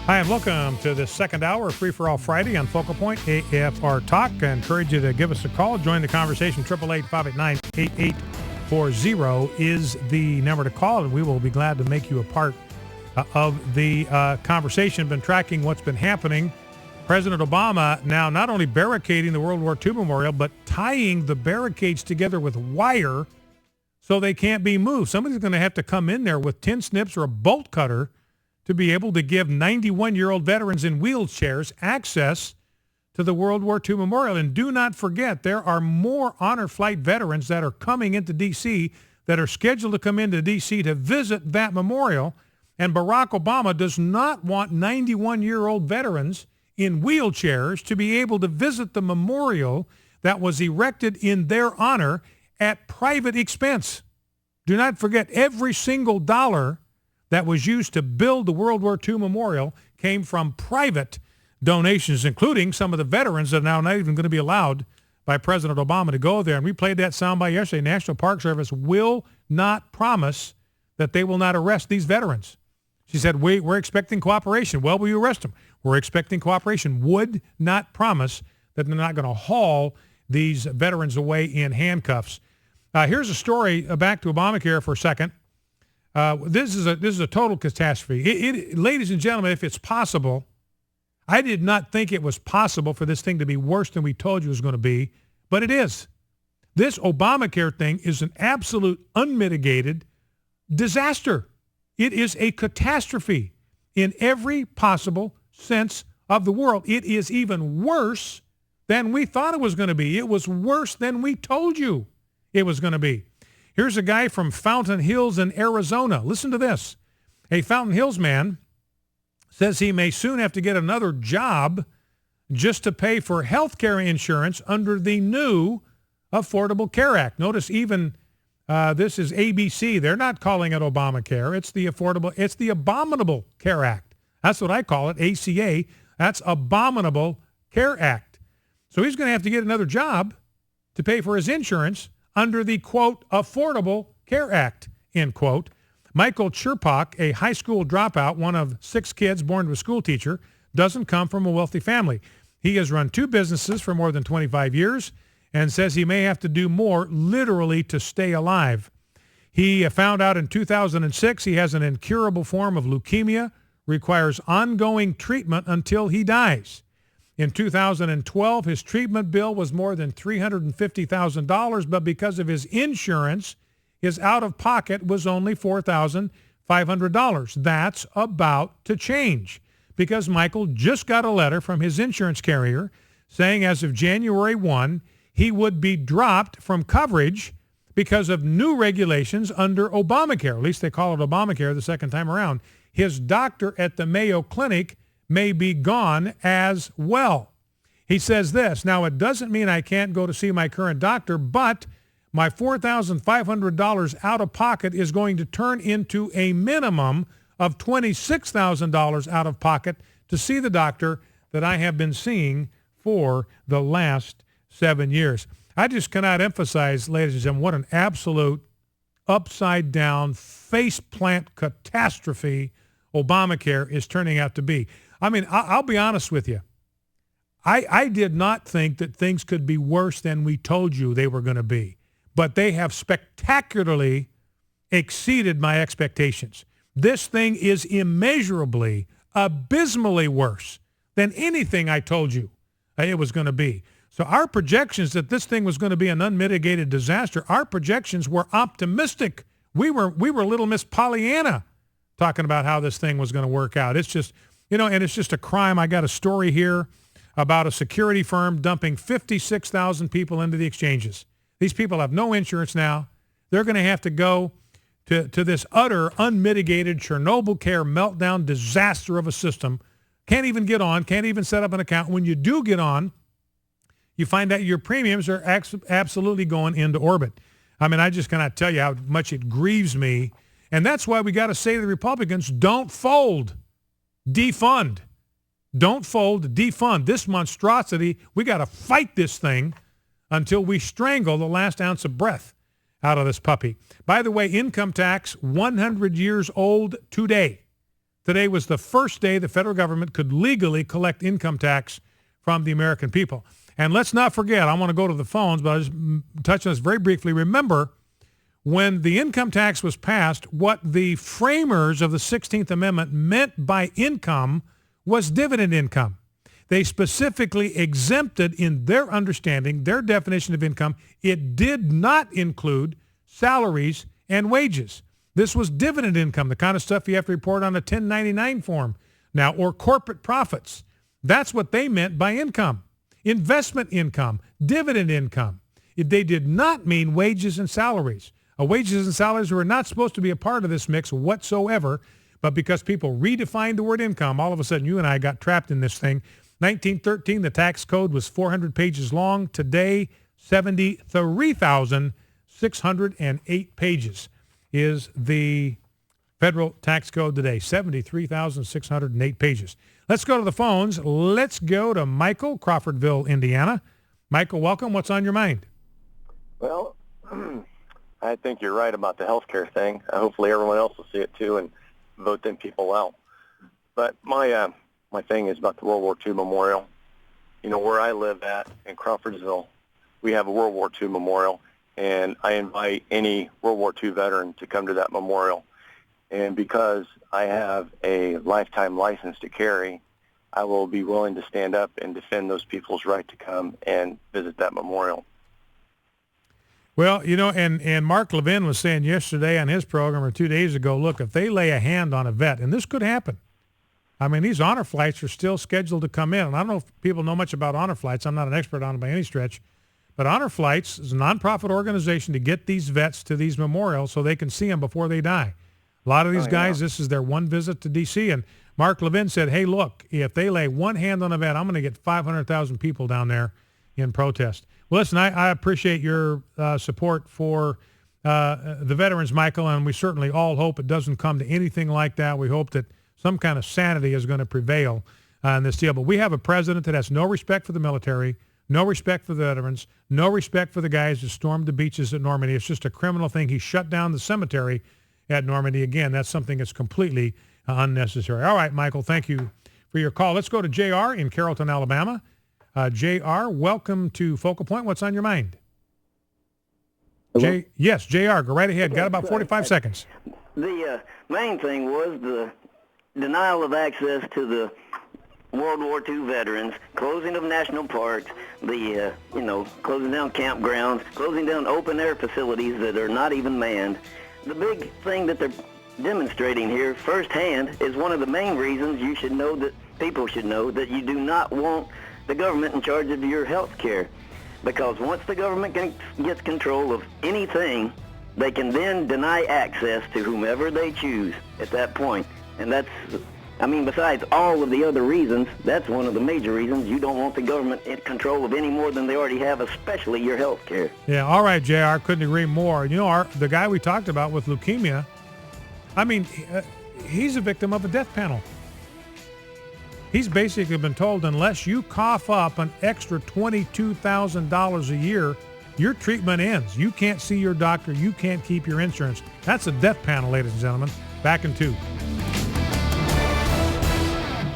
Hi, and welcome to this second hour of Free for All Friday on Focal Point AFR Talk. I encourage you to give us a call. Join the conversation. 888-589-8840 is the number to call, and we will be glad to make you a part of the conversation. Been tracking what's been happening. President Obama now not only barricading the World War II Memorial, but tying the barricades together with wire so they can't be moved. Somebody's going to have to come in there with tin snips or a bolt cutter to be able to give 91-year-old veterans in wheelchairs access to the World War II Memorial. And do not forget, there are more honor flight veterans that are coming into D.C. that are scheduled to come into D.C. to visit that memorial. And Barack Obama does not want 91-year-old veterans in wheelchairs to be able to visit the memorial that was erected in their honor at private expense. Do not forget, every single dollar that was used to build the World War II Memorial came from private donations, including some of the veterans that are now not even going to be allowed by President Obama to go there. And we played that soundbite yesterday. National Park Service will not promise that they will not arrest these veterans. She said, we're expecting cooperation. Well, will you arrest them? We're expecting cooperation. Would not promise that they're not going to haul these veterans away in handcuffs. Here's a story, back to Obamacare for a second. This is a total catastrophe. Ladies and gentlemen, if it's possible, I did not think it was possible for this thing to be worse than we told you it was going to be, but it is. This Obamacare thing is an absolute unmitigated disaster. It is a catastrophe in every possible sense of the world. It is even worse than we thought it was going to be. It was worse than we told you it was going to be. Here's a guy from Fountain Hills in Arizona. Listen to this. A Fountain Hills man says he may soon have to get another job just to pay for health care insurance under the new Affordable Care Act. Notice even this is ABC. They're not calling it Obamacare. It's the Abominable Care Act. That's what I call it, ACA. That's Abominable Care Act. So he's going to have to get another job to pay for his insurance under the, quote, Affordable Care Act, end quote. Michael Cherpak, a high school dropout, one of 6 kids born to a school teacher, doesn't come from a wealthy family. He has run 2 businesses for more than 25 years and says he may have to do more literally to stay alive. He found out in 2006 he has an incurable form of leukemia, requires ongoing treatment until he dies. In 2012, his treatment bill was more than $350,000, but because of his insurance, his out-of-pocket was only $4,500. That's about to change because Michael just got a letter from his insurance carrier saying as of January 1, he would be dropped from coverage because of new regulations under Obamacare. At least they call it Obamacare the second time around. His doctor at the Mayo Clinic may be gone as well. He says this, now it doesn't mean I can't go to see my current doctor, but my $4,500 out of pocket is going to turn into a minimum of $26,000 out of pocket to see the doctor that I have been seeing for the last 7 years. I just cannot emphasize, ladies and gentlemen, what an absolute upside down faceplant catastrophe Obamacare is turning out to be. I mean, I'll be honest with you. I did not think that things could be worse than we told you they were going to be, but they have spectacularly exceeded my expectations. This thing is immeasurably, abysmally worse than anything I told you it was going to be. So our projections that this thing was going to be an unmitigated disaster, our projections were optimistic. We were Little Miss Pollyanna talking about how this thing was going to work out. It's just, and it's just a crime. I got a story here about a security firm dumping 56,000 people into the exchanges. These people have no insurance now. They're going to have to go to this utter unmitigated Chernobyl care meltdown disaster of a system. Can't even get on, can't even set up an account. When you do get on, you find out your premiums are absolutely going into orbit. I mean, I just cannot tell you how much it grieves me. And that's why we got to say to the Republicans, don't fold, defund. Don't fold, defund. This monstrosity, we got to fight this thing until we strangle the last ounce of breath out of this puppy. By the way, income tax, 100 years old today. Today was the first day the federal government could legally collect income tax from the American people. And let's not forget, I want to go to the phones, but I'll just touch on this very briefly. Remember, when the income tax was passed, what the framers of the 16th Amendment meant by income was dividend income. They specifically exempted in their understanding, their definition of income, it did not include salaries and wages. This was dividend income, the kind of stuff you have to report on a 1099 form now, or corporate profits. That's what they meant by income. Investment income, dividend income. They did not mean wages and salaries. Wages and salaries were not supposed to be a part of this mix whatsoever, but because people redefined the word income, all of a sudden you and I got trapped in this thing. 1913, the tax code was 400 pages long. Today, 73,608 pages is the federal tax code today. 73,608 pages. Let's go to the phones. Let's go to Michael, Crawfordville, Indiana. Michael, welcome. What's on your mind? Well, I think you're right about the health care thing. Hopefully everyone else will see it too and vote them people out. But my thing is about the World War II memorial. You know, where I live at in Crawfordsville, we have a World War II memorial, and I invite any World War II veteran to come to that memorial. And because I have a lifetime license to carry, I will be willing to stand up and defend those people's right to come and visit that memorial. Well, you know, and Mark Levin was saying yesterday on his program or 2 days ago, look, if they lay a hand on a vet, and this could happen. I mean, these honor flights are still scheduled to come in. And I don't know if people know much about honor flights. I'm not an expert on it by any stretch. But Honor Flights is a nonprofit organization to get these vets to these memorials so they can see them before they die. A lot of these guys, this is their one visit to D.C. And Mark Levin said, hey, look, if they lay one hand on a vet, I'm going to get 500,000 people down there in protest. Well, listen, I appreciate your support for the veterans, Michael, and we certainly all hope it doesn't come to anything like that. We hope that some kind of sanity is going to prevail in this deal. But we have a president that has no respect for the military, no respect for the veterans, no respect for the guys who stormed the beaches at Normandy. It's just a criminal thing. He shut down the cemetery at Normandy. Again, that's something that's completely unnecessary. All right, Michael, thank you for your call. Let's go to JR in Carrollton, Alabama. JR, welcome to Focal Point. What's on your mind? Yes, JR, go right ahead. Got about 45 seconds. The main thing was the denial of access to the World War II veterans, closing of national parks, the closing down campgrounds, closing down open-air facilities that are not even manned. The big thing that they're demonstrating here firsthand is one of the main reasons you should know, that people should know, that you do not want the government in charge of your health care. Because once the government gets control of anything, they can then deny access to whomever they choose at that point. And that's, I mean, besides all of the other reasons, that's one of the major reasons you don't want the government in control of any more than they already have, especially your health care. Yeah, all right, JR, couldn't agree more. You know, the guy we talked about with leukemia, I mean, he's a victim of a death panel. He's basically been told, unless you cough up an extra $22,000 a year, your treatment ends. You can't see your doctor. You can't keep your insurance. That's a death panel, ladies and gentlemen. Back in 2.